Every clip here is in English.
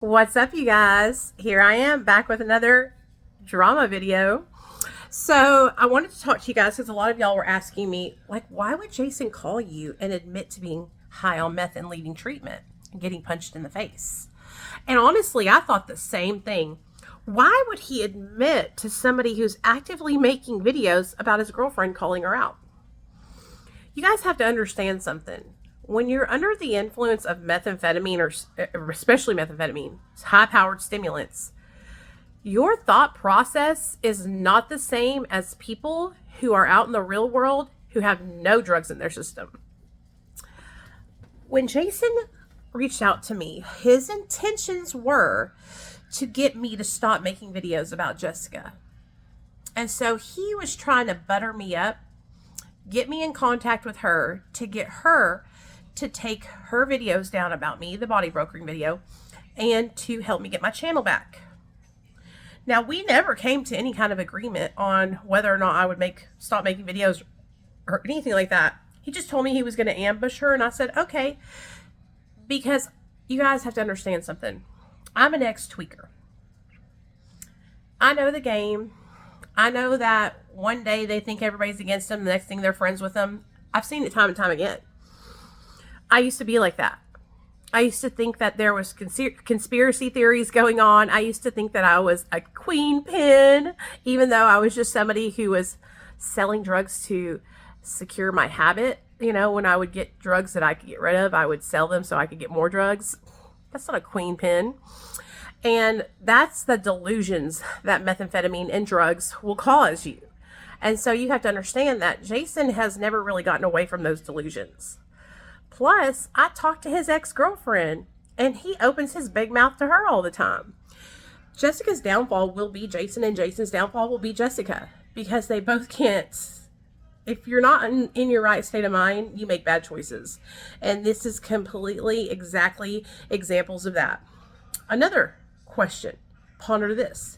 What's up, you guys? Here I am back with another drama video. So, I wanted to talk to you guys because a lot of y'all were asking me, like, why would Jason call you and admit to being high on meth and leaving treatment and getting punched in the face? And honestly, I thought the same thing. Why would he admit to somebody who's actively making videos about his girlfriend calling her out? You guys have to understand something. When you're under the influence of methamphetamine, or especially methamphetamine, high powered stimulants, your thought process is not the same as people who are out in the real world who have no drugs in their system. When Jason reached out to me, his intentions were to get me to stop making videos about Jessica. And so he was trying to butter me up, get me in contact with her to get her to take her videos down about me, the body brokering video, and to help me get my channel back. Now, we never came to any kind of agreement on whether or not I would stop making videos or anything like that. He just told me he was going to ambush her, and I said, okay, because you guys have to understand something. I'm an ex-tweaker. I know the game. I know that one day they think everybody's against them, the next thing they're friends with them. I've seen it time and time again. I used to be like that. I used to think that there was conspiracy theories going on. I used to think that I was a queen pin, even though I was just somebody who was selling drugs to secure my habit. You know, when I would get drugs that I could get rid of, I would sell them so I could get more drugs. That's not a queen pin. And that's the delusions that methamphetamine and drugs will cause you. And so you have to understand that Jason has never really gotten away from those delusions. Plus, I talked to his ex-girlfriend, and he opens his big mouth to her all the time. Jessica's downfall will be Jason, and Jason's downfall will be Jessica, because they both can't. If you're not in your right state of mind, you make bad choices. And this is completely, exactly examples of that. Another question, ponder this.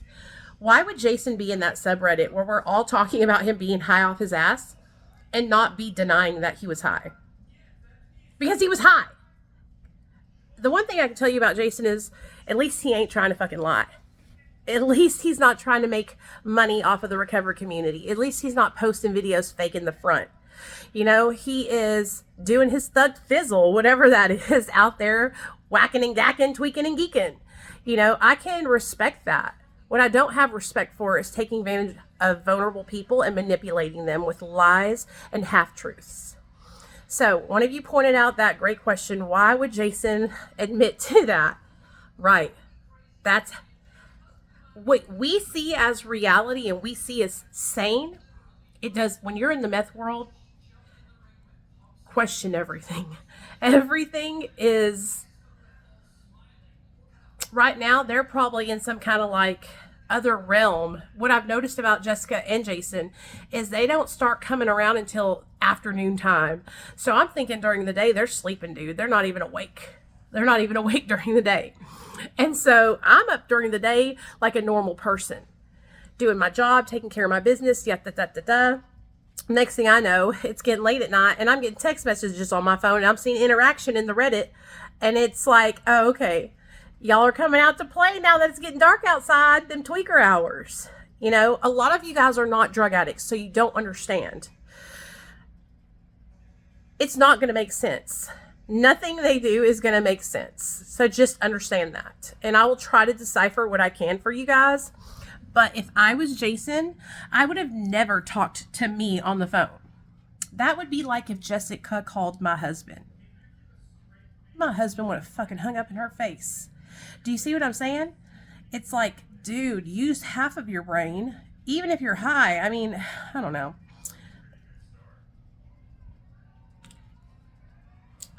Why would Jason be in that subreddit where we're all talking about him being high off his ass and not be denying that he was high? Because he was high. The one thing I can tell you about Jason is at least he ain't trying to fucking lie. At least he's not trying to make money off of the recovery community. At least he's not posting videos faking the front. You know, he is doing his thug fizzle, whatever that is, out there whacking and gacking, tweaking and geeking. You know, I can respect that. What I don't have respect for is taking advantage of vulnerable people and manipulating them with lies and half-truths. So, one of you pointed out that great question, why would Jason admit to that? Right. That's what we see as reality and we see as sane. It does, when you're in the meth world, question everything. Everything is, right now, they're probably in some kind of like other realm. What I've noticed about Jessica and Jason is they don't start coming around until afternoon time. So I'm thinking during the day they're sleeping, dude. They're not even awake. They're not even awake during the day. And so I'm up during the day like a normal person, doing my job, taking care of my business, Next thing I know, it's getting late at night and I'm getting text messages on my phone and I'm seeing interaction in the Reddit. And it's like, oh, okay, y'all are coming out to play now that it's getting dark outside, them tweaker hours. You know, a lot of you guys are not drug addicts, so you don't understand. It's not going to make sense. Nothing they do is going to make sense. So just understand that. And I will try to decipher what I can for you guys. But if I was Jason, I would have never talked to me on the phone. That would be like if Jessica called my husband. My husband would have fucking hung up in her face. Do you see what I'm saying? It's like, dude, use half of your brain, even if you're high. I mean, I don't know.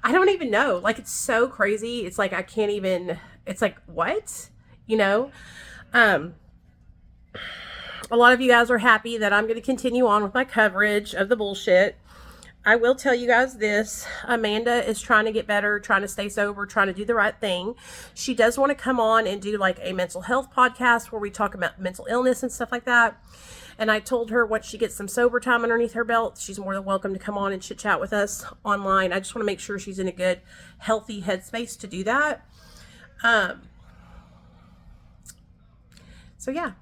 I don't even know. Like, it's so crazy. It's like, I can't even, it's like, what? You know? A lot of you guys are happy that I'm going to continue on with my coverage of the bullshit. I will tell you guys this. Amanda is trying to get better, trying to stay sober, trying to do the right thing. She does want to come on and do like a mental health podcast where we talk about mental illness and stuff like that. And I told her once she gets some sober time underneath her belt, she's more than welcome to come on and chit chat with us online. I just want to make sure she's in a good, healthy headspace to do that. So yeah.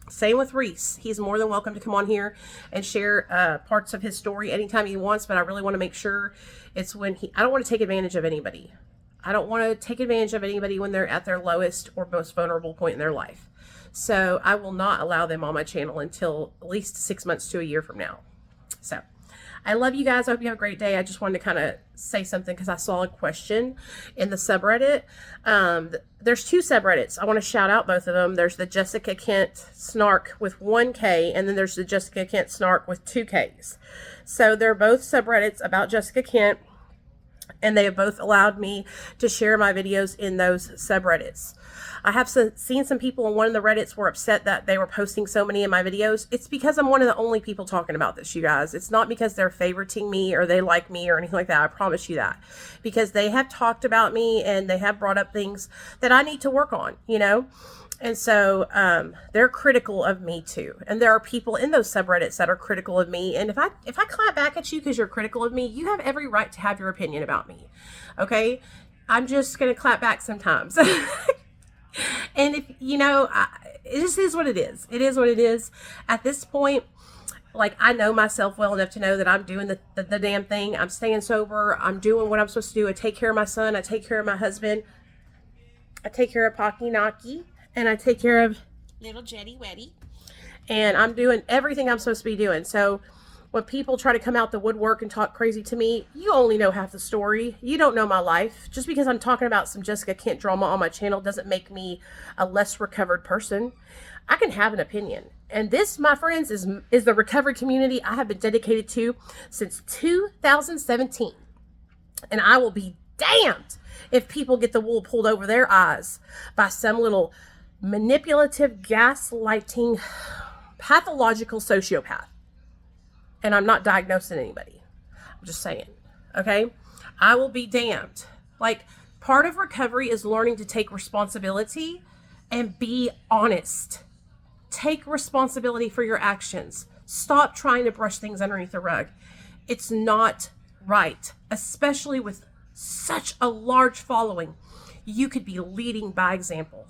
Same with Reese. He's more than welcome to come on here and share parts of his story anytime he wants, but I really want to make sure it's when I don't want to take advantage of anybody. I don't want to take advantage of anybody when they're at their lowest or most vulnerable point in their life. So I will not allow them on my channel until at least 6 months to a year from now. So I love you guys. I hope you have a great day. I just wanted to kind of say something because I saw a question in the subreddit. There's 2 subreddits. I want to shout out both of them. There's the Jessica Kent Snark with 1 K, and then there's the Jessica Kent Snark with 2 Ks. So they're both subreddits about Jessica Kent, and they have both allowed me to share my videos in those subreddits. I have seen some people on one of the Reddits were upset that they were posting so many of my videos. It's because I'm one of the only people talking about this, you guys. It's not because they're favoriting me or they like me or anything like that. I promise you that. Because they have talked about me and they have brought up things that I need to work on, you know? And so they're critical of me too. And there are people in those subreddits that are critical of me. And if I clap back at you because you're critical of me, you have every right to have your opinion about me. Okay? I'm just going to clap back sometimes. And if, you know, it just is what it is. It is what it is. At this point, like, I know myself well enough to know that I'm doing the damn thing. I'm staying sober. I'm doing what I'm supposed to do. I take care of my son. I take care of my husband. I take care of Pocky Knocky. And I take care of little Jetty Wetty. And I'm doing everything I'm supposed to be doing. So when people try to come out the woodwork and talk crazy to me, you only know half the story. You don't know my life. Just because I'm talking about some Jessica Kent drama on my channel doesn't make me a less recovered person. I can have an opinion. And this, my friends, is the recovery community I have been dedicated to since 2017. And I will be damned if people get the wool pulled over their eyes by some little manipulative, gaslighting, pathological sociopath. And I'm not diagnosing anybody. I'm just saying, okay? I will be damned. Like, part of recovery is learning to take responsibility and be honest. Take responsibility for your actions. Stop trying to brush things underneath the rug. It's not right, especially with such a large following. You could be leading by example.